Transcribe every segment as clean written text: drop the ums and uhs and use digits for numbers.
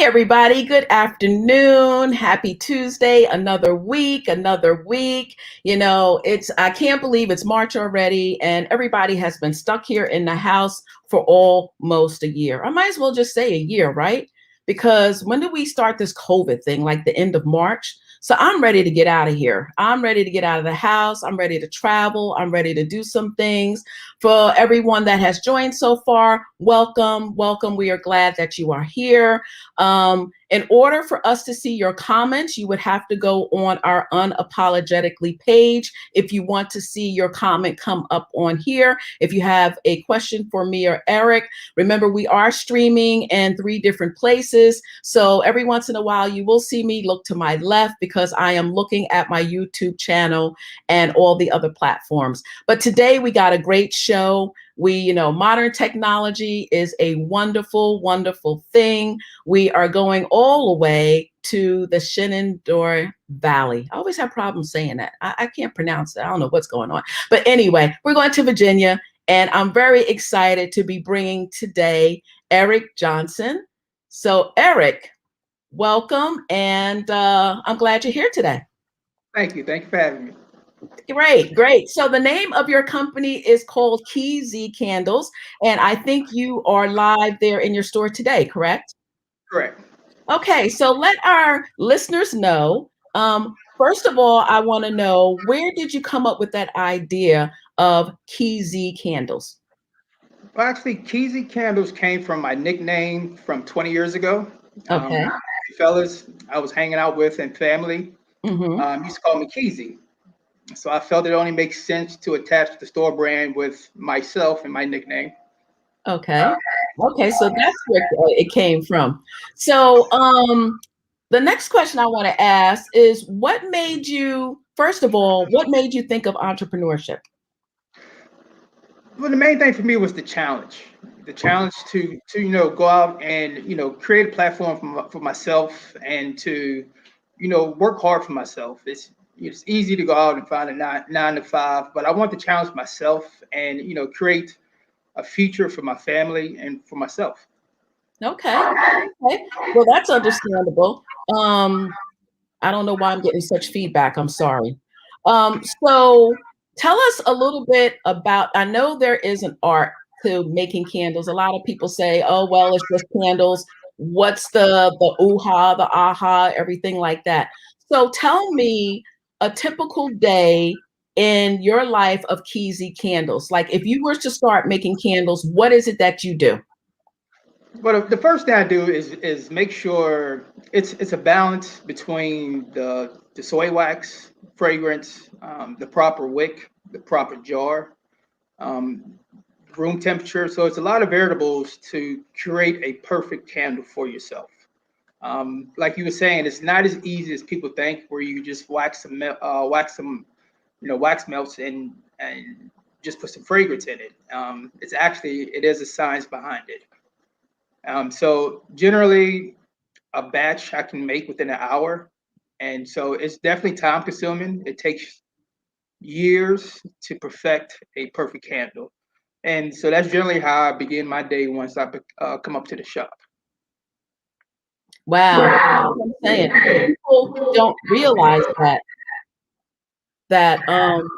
Everybody. Good afternoon. Happy Tuesday. Another week, another week. I can't believe it's March already and everybody has been stuck here in the house for almost a year. I might as well just say a year, right? Because when did we start this COVID thing? Like the end of March. So I'm ready to get out of here. I'm ready to get out of the house. I'm ready to travel. I'm ready to do some things. For everyone that has joined so far, welcome, welcome. We are glad that you are here. In order for us to see your comments, you would have to go on our Unapologetically page. If you want to see your comment come up on here, if you have a question for me or Eric, remember we are streaming in 3 different places. So every once in a while, you will see me look to my left because I am looking at my YouTube channel and all the other platforms. But today we got a great show. Modern technology is a wonderful, wonderful thing. We are going all the way to the Shenandoah Valley. I always have problems saying that. I can't pronounce it. I don't know what's going on. But anyway, we're going to Virginia, and I'm very excited to be bringing today Eric Johnson. So Eric, welcome, and I'm glad you're here today. Thank you. Thank you for having me. Great, great. So the name of your company is called KZ Candles, and I think you are live there in your store today, correct? Correct. Okay, so let our listeners know. First of all, I want to know, where did you come up with that idea of KZ Candles? Well, actually, Keezy Candles came from my nickname from 20 years ago. Okay. Fellas I was hanging out with and family used to call me Keezy. So I felt it only makes sense to attach the store brand with myself and my nickname. Okay. Okay, so that's where it came from. So the next question I want to ask is, what made you, first of all, what made you think of entrepreneurship? Well, the main thing for me was the challenge to go out and create a platform for myself and to work hard for myself. It's easy to go out and find a nine to five, but I want to challenge myself and create a future for my family and for myself. Okay. Okay. Well, that's understandable. I don't know why I'm getting such feedback. I'm sorry. So tell us a little bit about, I know there is an art to making candles. A lot of people say, oh, well, it's just candles. What's the ooh-ha, the aha, everything like that. So tell me a typical day in your life of Keezy Candles. Like if you were to start making candles, what is it that you do? But the first thing I do is make sure it's a balance between the soy wax, fragrance, the proper wick, the proper jar, um, room temperature. So it's a lot of variables to create a perfect candle for yourself. Like you were saying, it's not as easy as people think, where you just wax melts and just put some fragrance in it. It is a science behind it. So generally, a batch I can make within an hour, and so it's definitely time consuming. It takes years to perfect a perfect candle, and so that's generally how I begin my day once I come up to the shop. Wow. That's what I'm saying. People don't realize that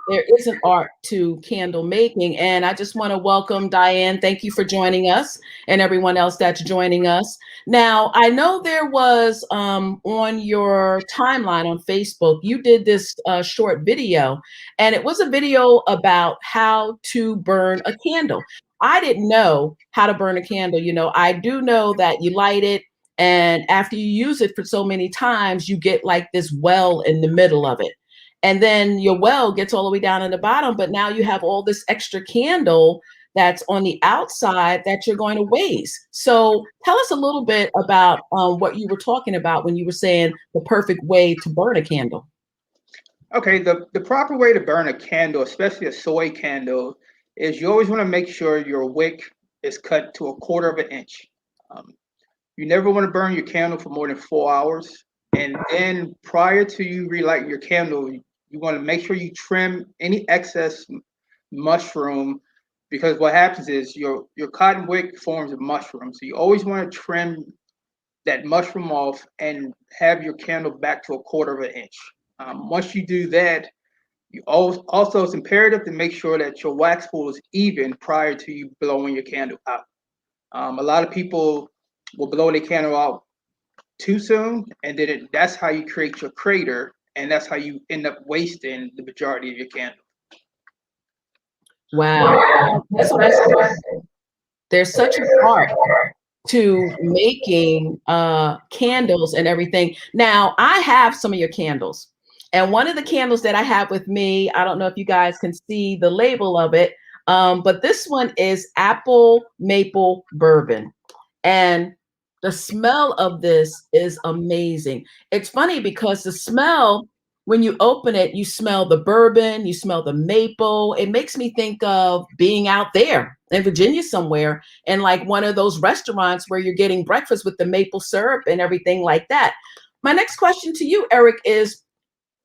there is an art to candle making. And I just want to welcome Diane. Thank you for joining us, and everyone else that's joining us. Now, I know there was on your timeline on Facebook, you did this short video, and it was a video about how to burn a candle. I didn't know how to burn a candle. I do know that you light it, and after you use it for so many times, you get like this well in the middle of it, and then your well gets all the way down in the bottom, but now you have all this extra candle that's on the outside that you're going to waste. So tell us a little bit about what you were talking about when you were saying the perfect way to burn a candle. Okay, the proper way to burn a candle, especially a soy candle, is you always want to make sure your wick is cut to a quarter of an inch. Um, you never want to burn your candle for more than 4 hours. And then prior to you relight your candle, you want to make sure you trim any excess mushroom, because what happens is your cotton wick forms a mushroom. So you always want to trim that mushroom off and have your candle back to a quarter of an inch. Once you do that, also it's imperative to make sure that your wax pool is even prior to you blowing your candle out. A lot of people will blow their candle out too soon, and then that's how you create your crater, and that's how you end up wasting the majority of your candle. Wow. That's what I said. There's such an art to making candles and everything. Now, I have some of your candles. And one of the candles that I have with me, I don't know if you guys can see the label of it, but this one is apple maple bourbon. And the smell of this is amazing. It's funny because the smell, when you open it, you smell the bourbon, you smell the maple. It makes me think of being out there in Virginia somewhere and like one of those restaurants where you're getting breakfast with the maple syrup and everything like that. My next question to you, Eric, is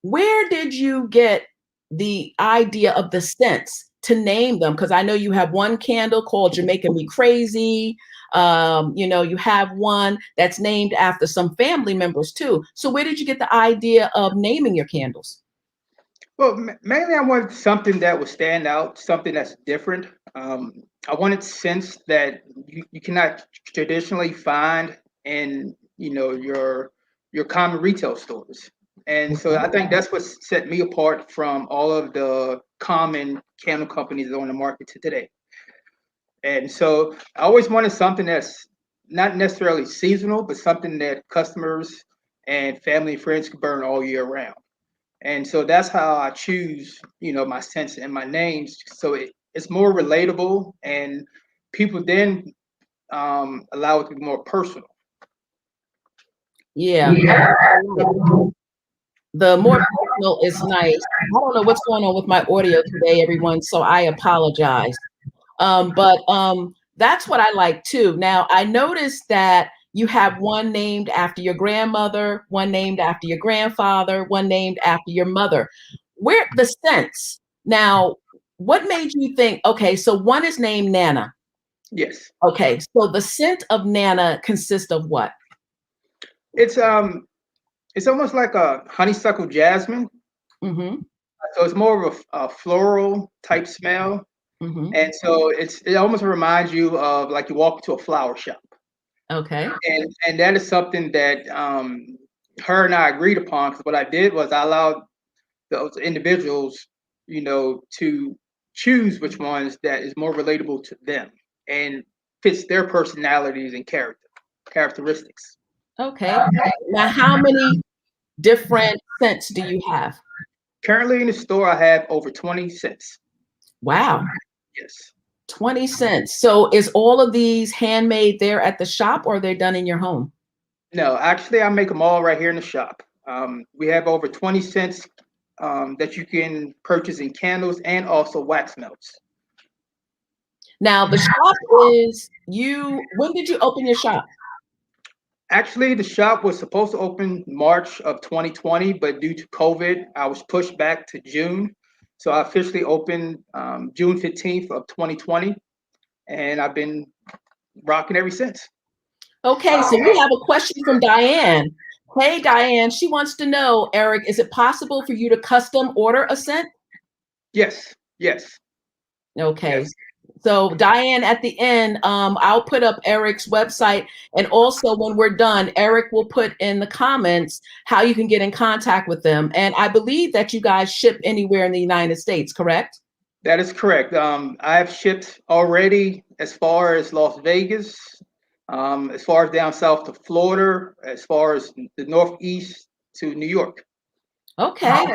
where did you get the idea of the scents to name them? Because I know you have one candle called You're Making Me Crazy. You have one that's named after some family members too. So where did you get the idea of naming your candles? Well, mainly I wanted something that would stand out, something that's different. I wanted scents that you cannot traditionally find in your common retail stores. And so I think that's what set me apart from all of the common candle companies on the market today. And so I always wanted something that's not necessarily seasonal, but something that customers and family and friends could burn all year round. And so that's how I choose, my scents and my names. So it's more relatable, and people then allow it to be more personal. Yeah. The more personal is nice. I don't know what's going on with my audio today, everyone, so I apologize. But that's what I like too. Now, I noticed that you have one named after your grandmother, one named after your grandfather, one named after your mother. Where the scents? Now, what made you think, okay, so one is named Nana. Yes. Okay, so the scent of Nana consists of what? It's almost like a honeysuckle jasmine. Mm-hmm. So it's more of a floral type smell. Mm-hmm. And so it almost reminds you of like you walk into a flower shop. Okay. And that is something that her and I agreed upon, because what I did was I allowed those individuals, to choose which ones that is more relatable to them and fits their personalities and characteristics. Okay. Now, how many different scents do you have? Currently in the store, I have over 20 cents. Wow. Yes. 20 cents. So is all of these handmade there at the shop or they're done in your home? No, actually, I make them all right here in the shop. We have over 20 cents that you can purchase in candles and also wax melts. Now the shop is when did you open your shop? Actually, the shop was supposed to open March of 2020, but due to COVID, I was pushed back to June. So I officially opened June 15th of 2020, and I've been rocking ever since. Okay, so we have a question from Diane. Hey, Diane, she wants to know, Eric, is it possible for you to custom order a scent? Yes, yes, Okay. yes. So Diane, at the end, I'll put up Eric's website. And also when we're done, Eric will put in the comments how you can get in contact with them. And I believe that you guys ship anywhere in the United States, correct? That is correct. I've shipped already as far as Las Vegas, as far as down south to Florida, as far as the Northeast to New York. Okay.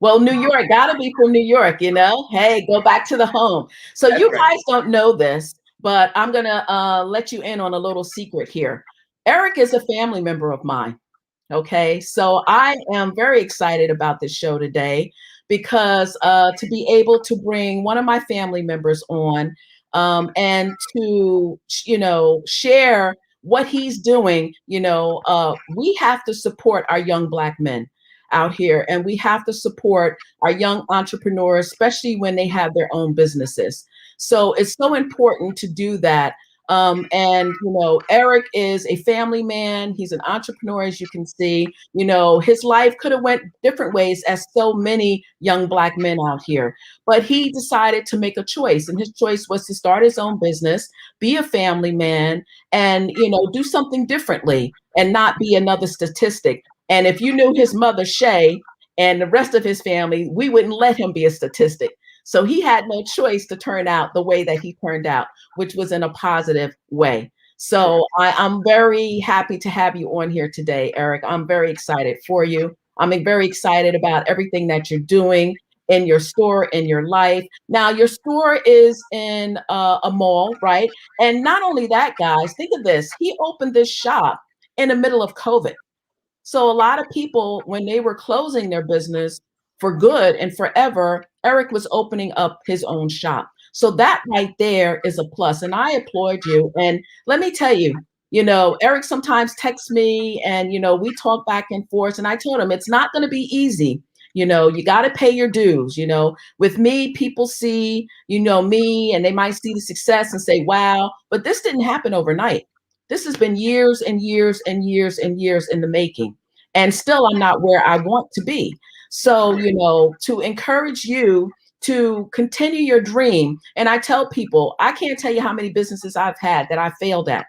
Well, New York, gotta be from New York, Hey, go back to the home. So That's you right. guys don't know this, but I'm gonna let you in on a little secret here. Eric is a family member of mine. Okay, so I am very excited about this show today because to be able to bring one of my family members on and to share what he's doing, we have to support our young Black men out here, and we have to support our young entrepreneurs, especially when they have their own businesses. So it's so important to do that. And Eric is a family man. He's an entrepreneur, as you can see. His life could have went different ways, as so many young Black men out here. But he decided to make a choice, and his choice was to start his own business, be a family man, and do something differently, and not be another statistic. And if you knew his mother, Shay, and the rest of his family, we wouldn't let him be a statistic. So he had no choice to turn out the way that he turned out, which was in a positive way. Correct. So I'm very happy to have you on here today, Eric. I'm very excited for you. I'm very excited about everything that you're doing in your store, in your life. Now, your store is in a mall, right? And not only that, guys, think of this. He opened this shop in the middle of COVID. So a lot of people, when they were closing their business for good and forever, Eric was opening up his own shop. So that right there is a plus. And I applaud you. And let me tell you, Eric sometimes texts me and, we talk back and forth. And I told him it's not going to be easy. You got to pay your dues. With me, people see, me, and they might see the success and say, wow, but this didn't happen overnight. This has been years and years and years and years in the making. And still, I'm not where I want to be. So, to encourage you to continue your dream. And I tell people, I can't tell you how many businesses I've had that I failed at.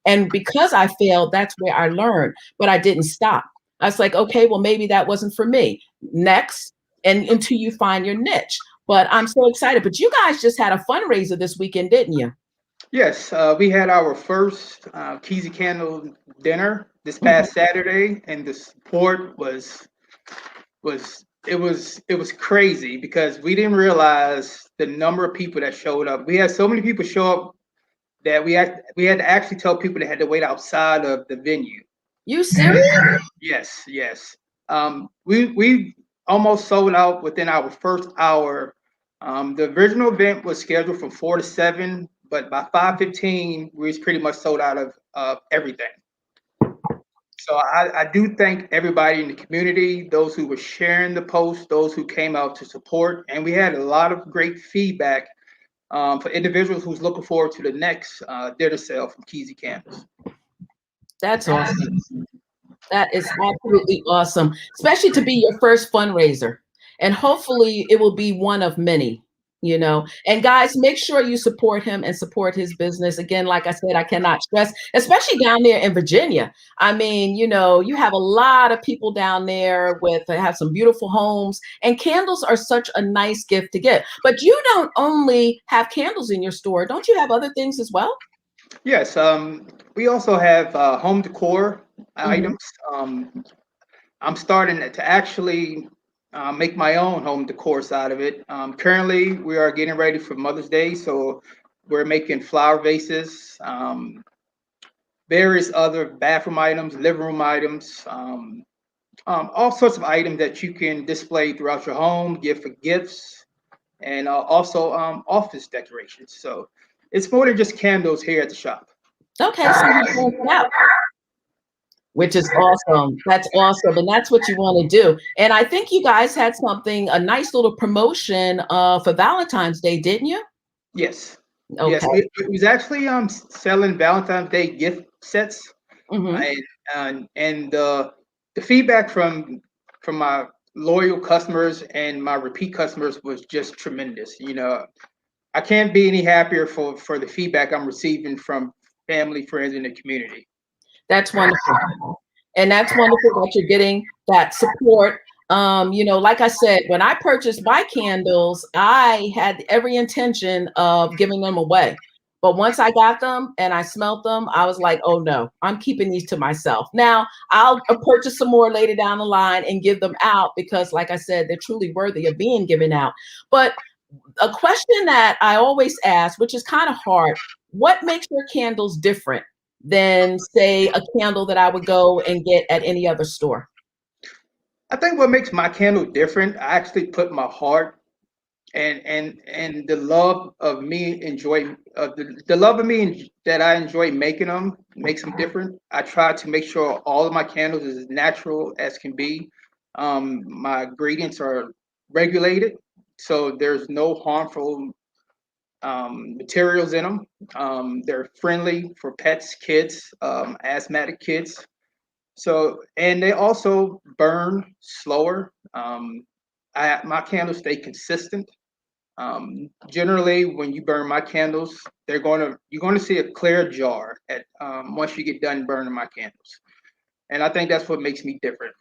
And because I failed, that's where I learned, but I didn't stop. I was like, okay, well, maybe that wasn't for me. Next, and until you find your niche. But I'm so excited. But you guys just had a fundraiser this weekend, didn't you? Yes, we had our first Keys and Candle dinner this Mhm. past Saturday, and the support was crazy because we didn't realize the number of people that showed up. We had so many people show up that we had to actually tell people they had to wait outside of the venue. You serious? Yes, yes. We almost sold out within our first hour. The original event was scheduled from 4 to 7, but by 5:15, we was pretty much sold out of everything. So I do thank everybody in the community, those who were sharing the post, those who came out to support, and we had a lot of great feedback for individuals who's looking forward to the next dinner sale from Keezy Candles. That's awesome. That is absolutely awesome, especially to be your first fundraiser. And hopefully it will be one of many. And guys, make sure you support him and support his business. Again, like I said, I cannot stress, especially down there in Virginia. I mean, you have a lot of people down there with have some beautiful homes, and candles are such a nice gift to get. But you don't only have candles in your store, don't you have other things as well? Yes, we also have home decor Hmm. items. Um, I'm starting to actually make my own home decor side of it. Currently, we are getting ready for Mother's Day, so we're making flower vases, various other bathroom items, living room items, all sorts of items that you can display throughout your home, give for gifts, and also office decorations. So it's more than just candles here at the shop. Okay, so you branch it out, which is awesome. That's awesome. And that's what you want to do. And I think you guys had something, a nice little promotion for Valentine's Day, didn't you? Yes, yes, Okay. we was actually selling Valentine's Day gift sets, Hmm. and the feedback from my loyal customers and my repeat customers was just tremendous. I can't be any happier for the feedback I'm receiving from family, friends, and the community. That's wonderful. And that's wonderful that you're getting that support. Like I said, when I purchased my candles, I had every intention of giving them away. But once I got them and I smelt them, I was like, oh no, I'm keeping these to myself. Now I'll purchase some more later down the line and give them out because, like I said, they're truly worthy of being given out. But a question that I always ask, which is kind of hard, what makes your candles different than, say, a candle that I would go and get at any other store? I think what makes my candle different, I actually put my heart and the love of me enjoy the love of me that I enjoy making them makes them different. I try to make sure all of my candles is as natural as can be. My ingredients are regulated, so there's no harmful materials in them. They're friendly for pets, kids, asthmatic kids. So, and they also burn slower. My candles stay consistent. Generally, when you burn my candles, you're going to see a clear jar at once you get done burning my candles, and I think that's what makes me different.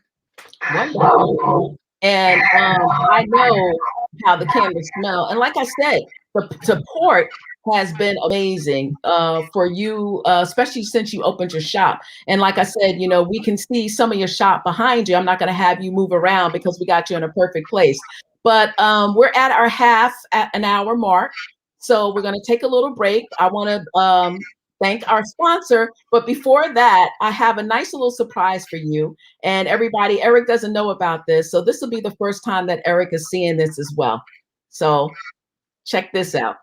Wonderful. And I know how the candles smell. And like I said, the support has been amazing for you, especially since you opened your shop. And like I said, you know, we can see some of your shop behind you. I'm not going to have you move around because we got you in a perfect place. But we're at our half at an hour mark. So we're going to take a little break. I want to thank our sponsor. But before that, I have a nice little surprise for you. And everybody, Eric doesn't know about this. So this will be the first time that Eric is seeing this as well. So check this out.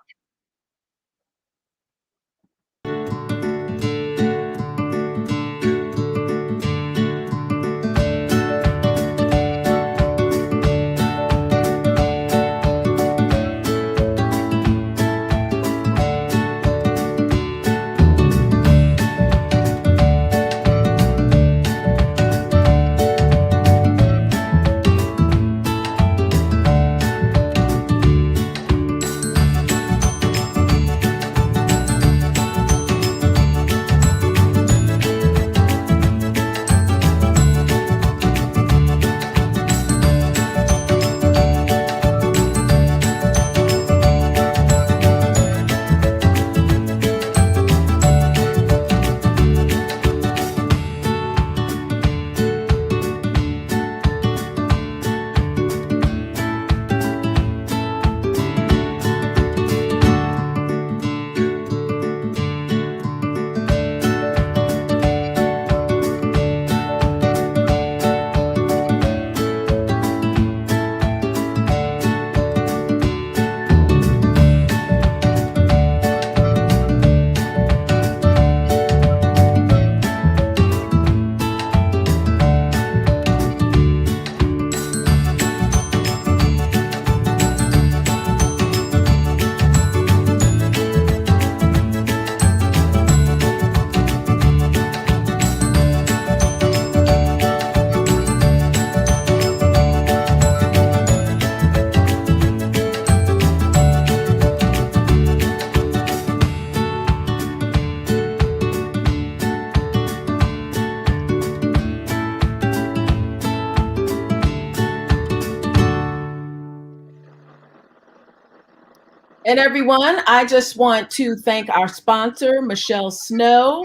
And everyone, I just want to thank our sponsor, Michelle Snow,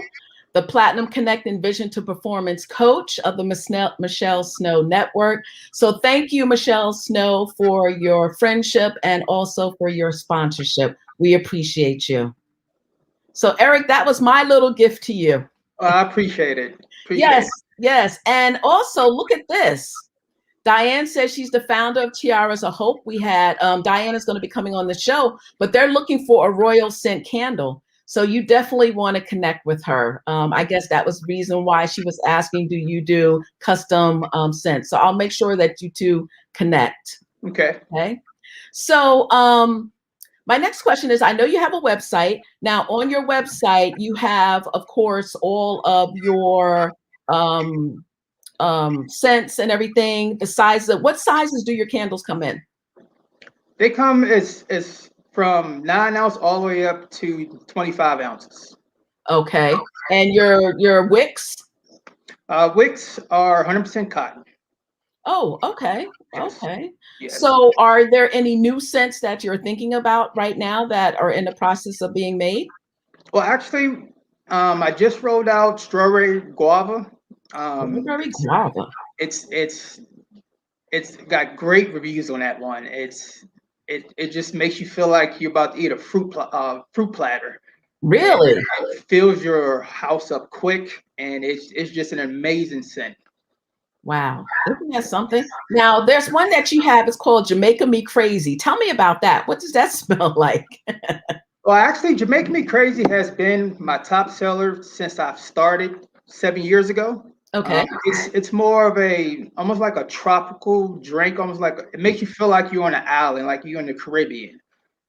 the Platinum Connect and Vision to Performance coach of the Michelle Snow Network. So thank you, Michelle Snow, for your friendship and also for your sponsorship. We appreciate you. So Eric, that was my little gift to you. I appreciate it. Yes, yes. And also look at this. Diane says she's the founder of Tiaras of Hope. We had Diane is going to be coming on the show, but they're looking for a royal scent candle. So you definitely want to connect with her. I guess that was the reason why she was asking, do you do custom scents? So I'll make sure that you two connect. Okay. Okay. So my next question is, I know you have a website. Now on your website, you have, of course, all of your scents and everything, the size of what sizes do your candles come in? They come as from 9 ounce all the way up to 25 ounces. Okay. And your wicks? Wicks are 100% cotton. Oh, okay. Yes. Okay. Yes. So are there any new scents that you're thinking about right now that are in the process of being made? Well, actually, I just rolled out strawberry guava. Strawberry guava. It's got great reviews on that one. It just makes you feel like you're about to eat a fruit platter. Really? It fills your house up quick, and it's just an amazing scent. Wow. Isn't that something? Now, there's one that you have. It's called Jamaica Me Crazy. Tell me about that. What does that smell like? Well, actually, Jamaica Me Crazy has been my top seller since I've started 7 years ago. Okay. It's more of almost like a tropical drink, almost like it makes you feel like you're on an island, like you're in the Caribbean.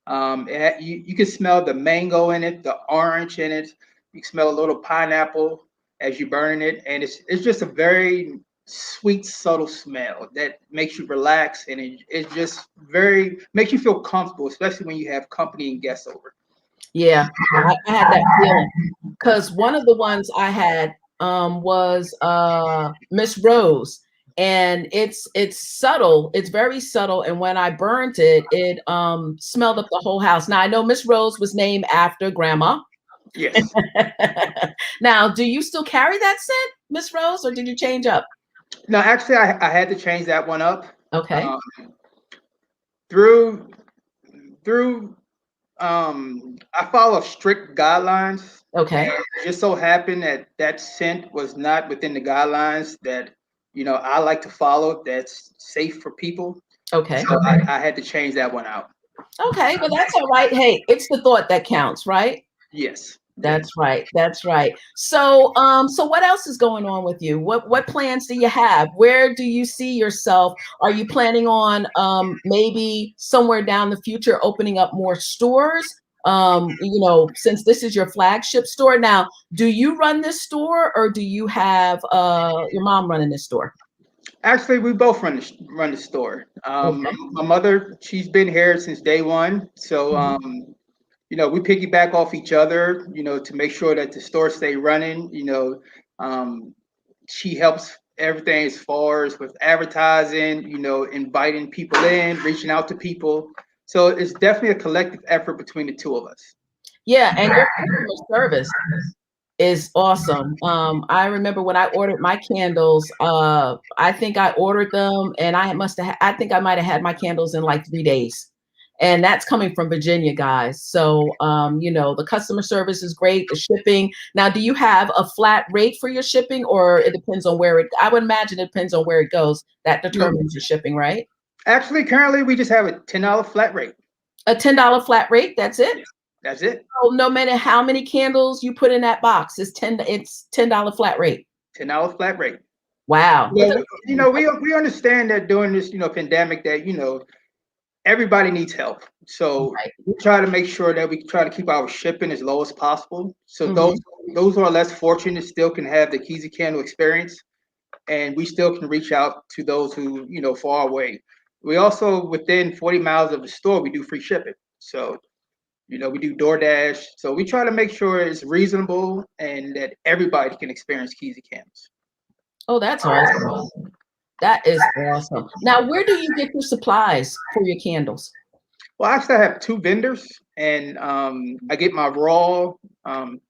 You can smell the mango in it, the orange in it. You can smell a little pineapple as you burn it, and it's just a very sweet, subtle smell that makes you relax, and it's just very makes you feel comfortable, especially when you have company and guests over. Yeah, I had that feeling because one of the ones I had was Miss Rose, and it's subtle. It's very subtle, and when I burnt it, it smelled up the whole house. Now I know Miss Rose was named after Grandma. Yes. Now, do you still carry that scent, Miss Rose, or did you change up? No, actually, I had to change that one up. Okay. Um, through through I follow strict guidelines, and Okay. it just so happened that that scent was not within the guidelines that I like to follow. That's safe for people, Okay. so I had to change that one out. Okay. Well, that's all right. Hey, it's the thought that counts, right? Yes, yes. That's right. That's right. So, so what else is going on with you? What plans do you have? Where do you see yourself? Are you planning on maybe somewhere down the future opening up more stores? Since this is your flagship store now, do you run this store or do you have your mom running this store? Actually, we both run the store. Okay. My mother, she's been here since day one, so Mhm. we piggyback off each other, to make sure that the store stay running. Um, she helps everything as far as with advertising, inviting people in, reaching out to people. So it's definitely a collective effort between the two of us. Yeah, and your customer service is awesome. I remember when I ordered my candles, I think I ordered them and I think I might have had my candles in like 3 days. And that's coming from Virginia, guys. So, the customer service is great, the shipping. Now, do you have a flat rate for your shipping or it depends on I would imagine it depends on where it goes. That No, determines your shipping, right? actually, currently we just have a $10 flat rate. A $10 flat rate, that's it? Yes, that's it. So no matter how many candles you put in that box, it's $10 flat rate. $10 flat rate. Wow. But We understand that during this pandemic that everybody needs help. So right. we try to make sure that we try to keep our shipping as low as possible. So Mhm. those who are less fortunate still can have the Keezy Candle experience, and we still can reach out to those who far away. We also within 40 miles of the store we do free shipping. So we do DoorDash. So we try to make sure it's reasonable and that everybody can experience Keezy Candles. Oh, that's awesome. That is awesome. Now, where do you get your supplies for your candles? Well, actually, I have two vendors, and I get my raw um,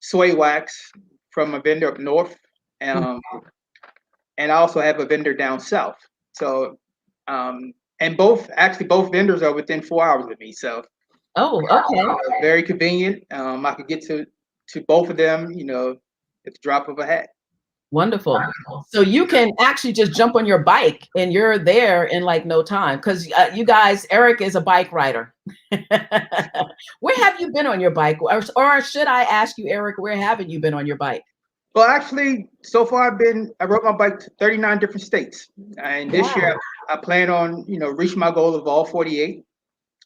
soy wax from a vendor up north, Mm. um, and I also have a vendor down south. So, and both vendors are within 4 hours of me, so Oh, okay. very convenient. I could get to both of them, at the drop of a hat. Wonderful. So you can actually just jump on your bike and you're there in like no time because you guys, Eric is a bike rider. Where have you been on your bike? Or should I ask you, Eric, where haven't you been on your bike? Well, actually, so far I rode my bike to 39 different states, and this Wow. year I plan on reaching my goal of all 48.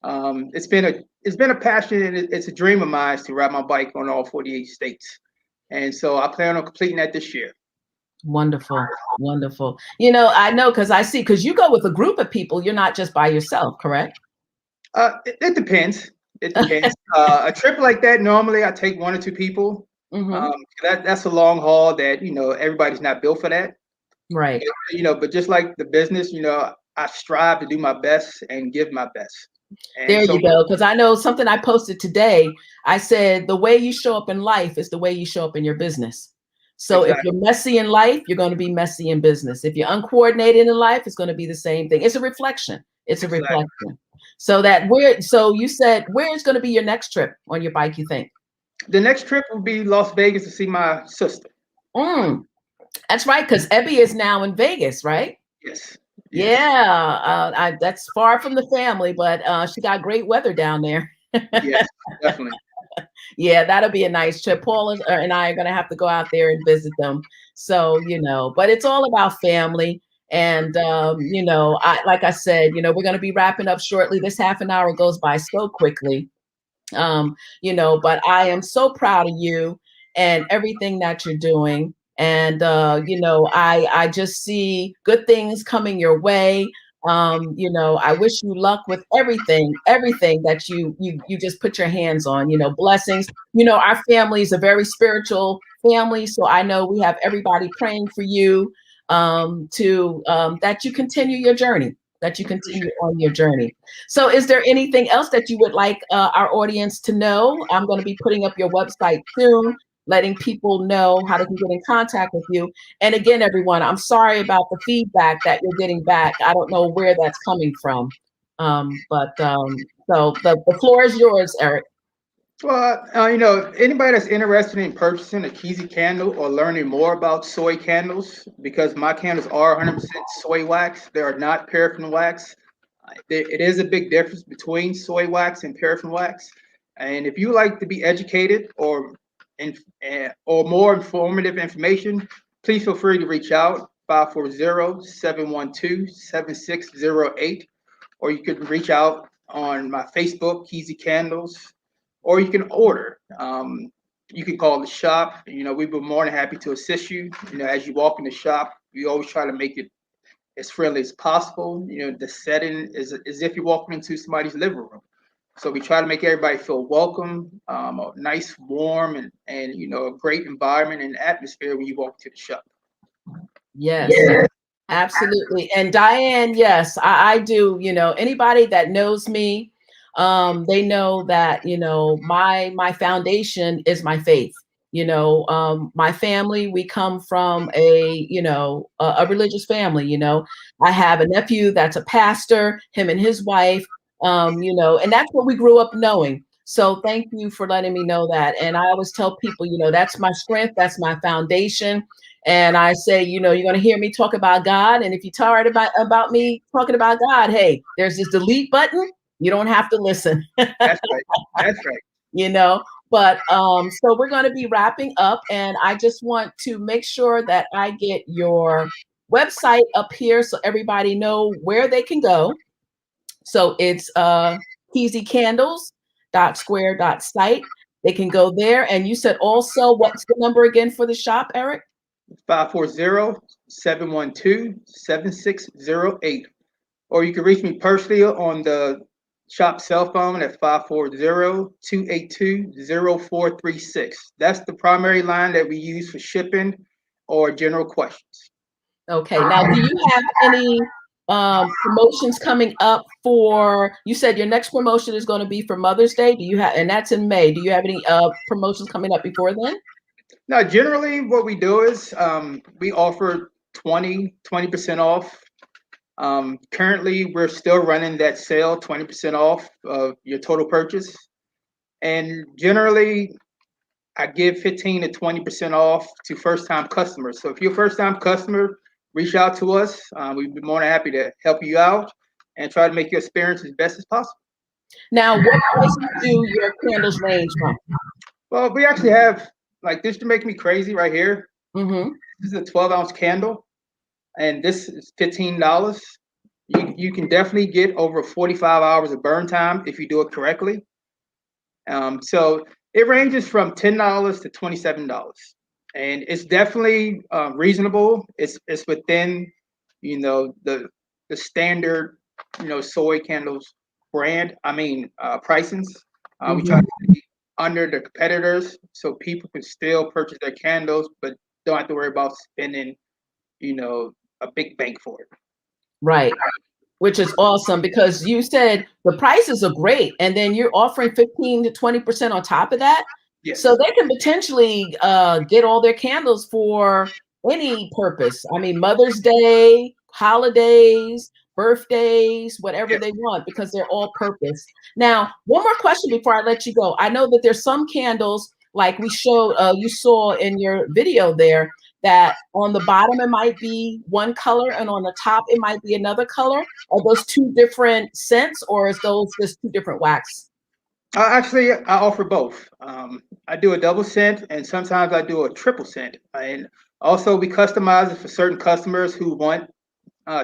It's been a passion and it's a dream of mine to ride my bike on all 48 states, and so I plan on completing that this year. Wonderful. Wonderful. I know because you go with a group of people. You're not just by yourself, correct? It depends. It depends. A trip like that, normally I take one or two people. Hmm. That's a long haul that everybody's not built for that. Right. But just like the business, I strive to do my best and give my best. And There so you go. Because I know something I posted today. I said the way you show up in life is the way you show up in your business. So if exactly, you're messy in life, you're going to be messy in business. If you're uncoordinated in life, it's going to be the same thing. It's a reflection. It's a exactly. reflection. So you said where is going to be your next trip on your bike, you think? The next trip will be Las Vegas to see my sister. Mm, that's right, because Ebby is now in Vegas, right? Yes, yes, Yeah, that's far from the family, but she got great weather down there. yes, definitely. Yeah, that'll be a nice trip. And I are going to have to go out there and visit them. So, but it's all about family. And like I said, we're going to be wrapping up shortly. This half an hour goes by so quickly. But I am so proud of you and everything that you're doing. And I just see good things coming your way. I wish you luck with everything that you just put your hands on, blessings. Our family is a very spiritual family. So I know we have everybody praying for you, to that you continue your journey, that you continue Appreciate it. on your journey. So, is there anything else that you would like our audience to know? I'm going to be putting up your website soon, letting people know how they can get in contact with you. And again, everyone, I'm sorry about the feedback that you're getting back. I don't know where that's coming from. So the floor is yours, Eric. Well, anybody that's interested in purchasing a Kizzy candle or learning more about soy candles, because my candles are 100% soy wax, they are not paraffin wax. It is a big difference between soy wax and paraffin wax. And if you like to be educated or more informative information, please feel free to reach out 540-712-7608, or you could reach out on my Facebook, Kizzy Candles, or you can order. You can call the shop. We'd be more than happy to assist you. As you walk in the shop, we always try to make it as friendly as possible. The setting is as if you're walking into somebody's living room. So we try to make everybody feel welcome, a nice, warm, and a great environment and atmosphere when you walk into the shop. Yes. Absolutely. And Diane, yes, I do. Anybody that knows me, they know that, my foundation is my faith. My family, we come from a religious family. I have a nephew that's a pastor, him and his wife, and that's what we grew up knowing. So thank you for letting me know that. And I always tell people, that's my strength, that's my foundation. And I say, you're going to hear me talk about God. And if you're tired about me talking about God, hey, there's this delete button. You don't have to listen. That's right. That's right. you know. But so we're going to be wrapping up, and I just want to make sure that I get your website up here so everybody know where they can go. So it's keezycandles.square.site. They can go there. And you said also, what's the number again for the shop, Eric? 540-712-7608. Or you can reach me personally on the shop cell phone at 540-282-0436. That's the primary line that we use for shipping or general questions. Okay. Now, do you have any promotions coming up for, you said your next promotion is going to be for Mother's Day. Do you have, and that's in May. Do you have any promotions coming up before then? Now, generally what we do is we offer 20% off. Currently, we're still running that sale, 20% off of your total purchase. And generally, I give 15 to 20% off to first-time customers. So if you're a first-time customer, reach out to us. We'd be more than happy to help you out and try to make your experience as best as possible. Now, what prices do your candles range from? Well, we actually have, like, this to make me crazy right here. Mm-hmm. This is a 12-ounce candle, and this is $15. You can definitely get over 45 hours of burn time if you do it correctly. So it ranges from $10 to $27, and it's definitely reasonable. It's within the standard soy candles brand. I mean pricings. We try to be under the competitors so people can still purchase their candles, but don't have to worry about spending a big bank for it. Right. Which is awesome because you said the prices are great, and then you're offering 15 to 20% on top of that. Yes. So they can potentially get all their candles for any purpose. I mean, Mother's Day, holidays, birthdays, whatever Yes. they want, because they're all purpose. Now, one more question before I let you go. I know that there's some candles like we showed, you saw in your video there, that on the bottom it might be one color and on the top it might be another color. Are those two different scents, or is those just two different wax? Actually, I offer both. I do a double scent, and sometimes I do a triple scent. And also, we customize it for certain customers who want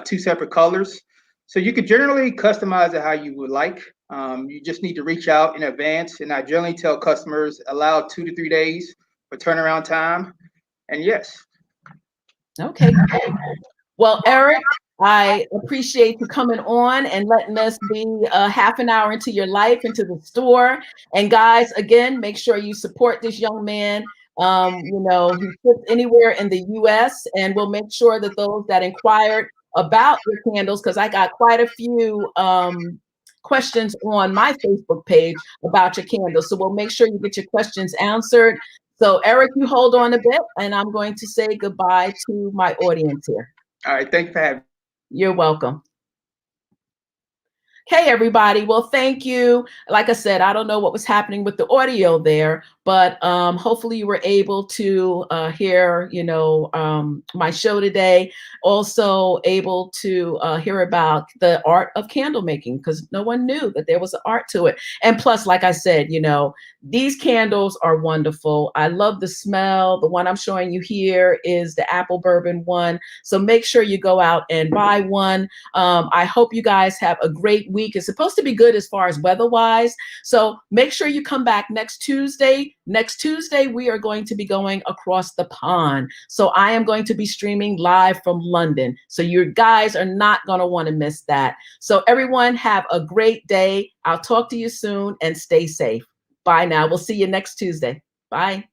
two separate colors. So you could generally customize it how you would like. You just need to reach out in advance, and I generally tell customers allow 2 to 3 days for turnaround time. And yes. Okay, great. Well, Eric, I appreciate you coming on and letting us be a half an hour into your life, into the store. And guys, again, make sure you support this young man. He ships anywhere in the US, and we'll make sure that those that inquired about your candles, because I got quite a few questions on my Facebook page about your candles. So we'll make sure you get your questions answered. So, Eric, you hold on a bit, and I'm going to say goodbye to my audience here. All right. Thank you for having me. You're welcome. Hey, everybody. Well, thank you. Like I said, I don't know what was happening with the audio there, but hopefully you were able to hear, my show today. Also able to hear about the art of candle making, because no one knew that there was an art to it. And plus, like I said, these candles are wonderful. I love the smell. The one I'm showing you here is the apple bourbon one. So make sure you go out and buy one. I hope you guys have a great week. It's supposed to be good as far as weather-wise. So make sure you come back next Tuesday. Next Tuesday, we are going to be going across the pond. So I am going to be streaming live from London. So you guys are not going to want to miss that. So everyone have a great day. I'll talk to you soon and stay safe. Bye now. We'll see you next Tuesday. Bye.